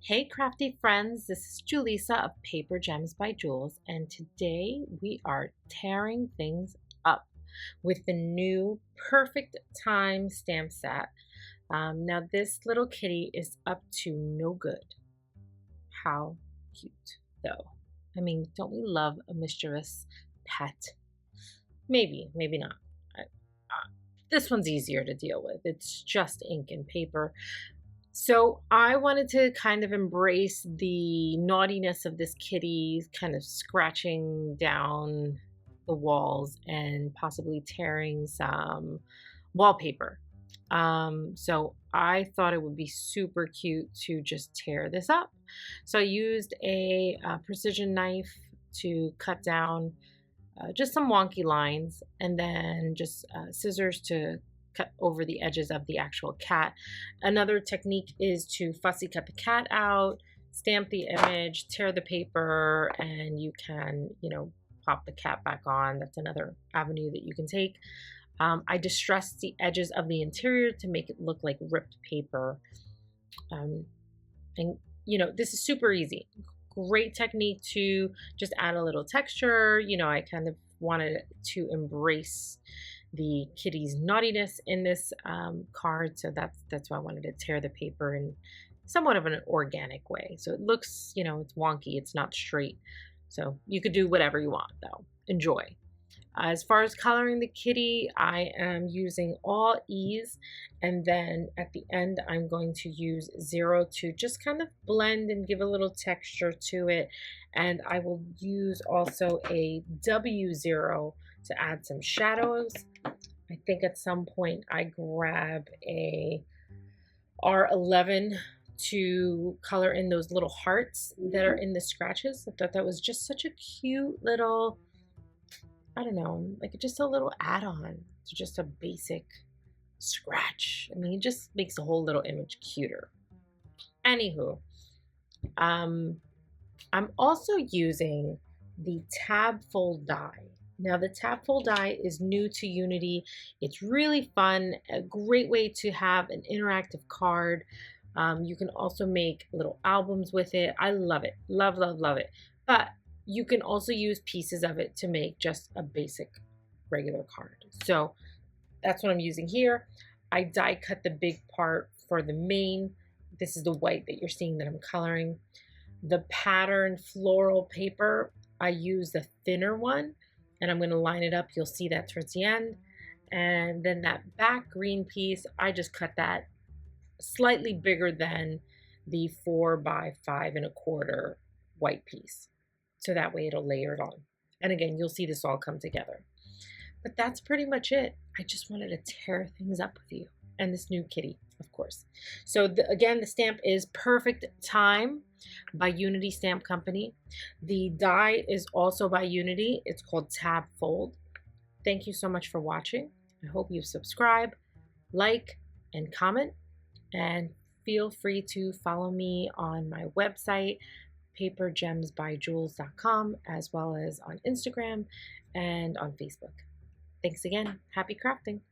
Hey crafty friends, this is Julissa of Paper Gems by Jules, and today we are tearing things up with the new Perfect Time stamp set. Now this little kitty is up to no good. How cute though. I mean, don't we love a mischievous pet? Maybe, maybe not. This one's easier to deal with. It's just ink and paper. So I wanted to kind of embrace the naughtiness of this kitty kind of scratching down the walls and possibly tearing some wallpaper. So I thought it would be super cute to just tear this up. So I used a precision knife to cut down just some wonky lines, and then just scissors to cut over the edges of the actual cat. Another technique is to fussy cut the cat out, stamp the image, tear the paper, and you can, pop the cat back on. That's another avenue that you can take. I distressed the edges of the interior to make it look like ripped paper. And this is super easy. Great technique to just add a little texture. I kind of wanted to embrace the kitty's naughtiness in this card, so that's why I wanted to tear the paper in somewhat of an organic way. So it looks, it's wonky, it's not straight. So you could do whatever you want though. Enjoy. As far as coloring the kitty, I am using all E's, and then at the end I'm going to use 0 to just kind of blend and give a little texture to it. And I will use also a W0 to add some shadows. I think at some point I grab a R11 to color in those little hearts that are in the scratches. I thought that was just such a cute little, I don't know, like just a little add-on to just a basic scratch. I mean, it just makes the whole little image cuter. Anywho, I'm also using the tab fold die. Now the tab fold die is new to Unity. It's really fun, a great way to have an interactive card. You can also make little albums with it. I love it, love, love, love it. But you can also use pieces of it to make just a basic regular card. So that's what I'm using here. I die cut the big part for the main. This is the white that you're seeing that I'm coloring. The pattern floral paper, I use the thinner one, and I'm going to line it up. You'll see that towards the end. And then that back green piece, I just cut that slightly bigger than the 4 by 5¼ white piece. So that way it'll layer it on. And again, you'll see this all come together. But that's pretty much it. I just wanted to tear things up with you and this new kitty, of course. So again, the stamp is Perfect Time by Unity Stamp Company. The die is also by Unity. It's called Tab Fold. Thank you so much for watching. I hope you subscribe, like, and comment. And feel free to follow me on my website, papergemsbyjules.com, as well as on Instagram and on Facebook. Thanks again. Happy crafting.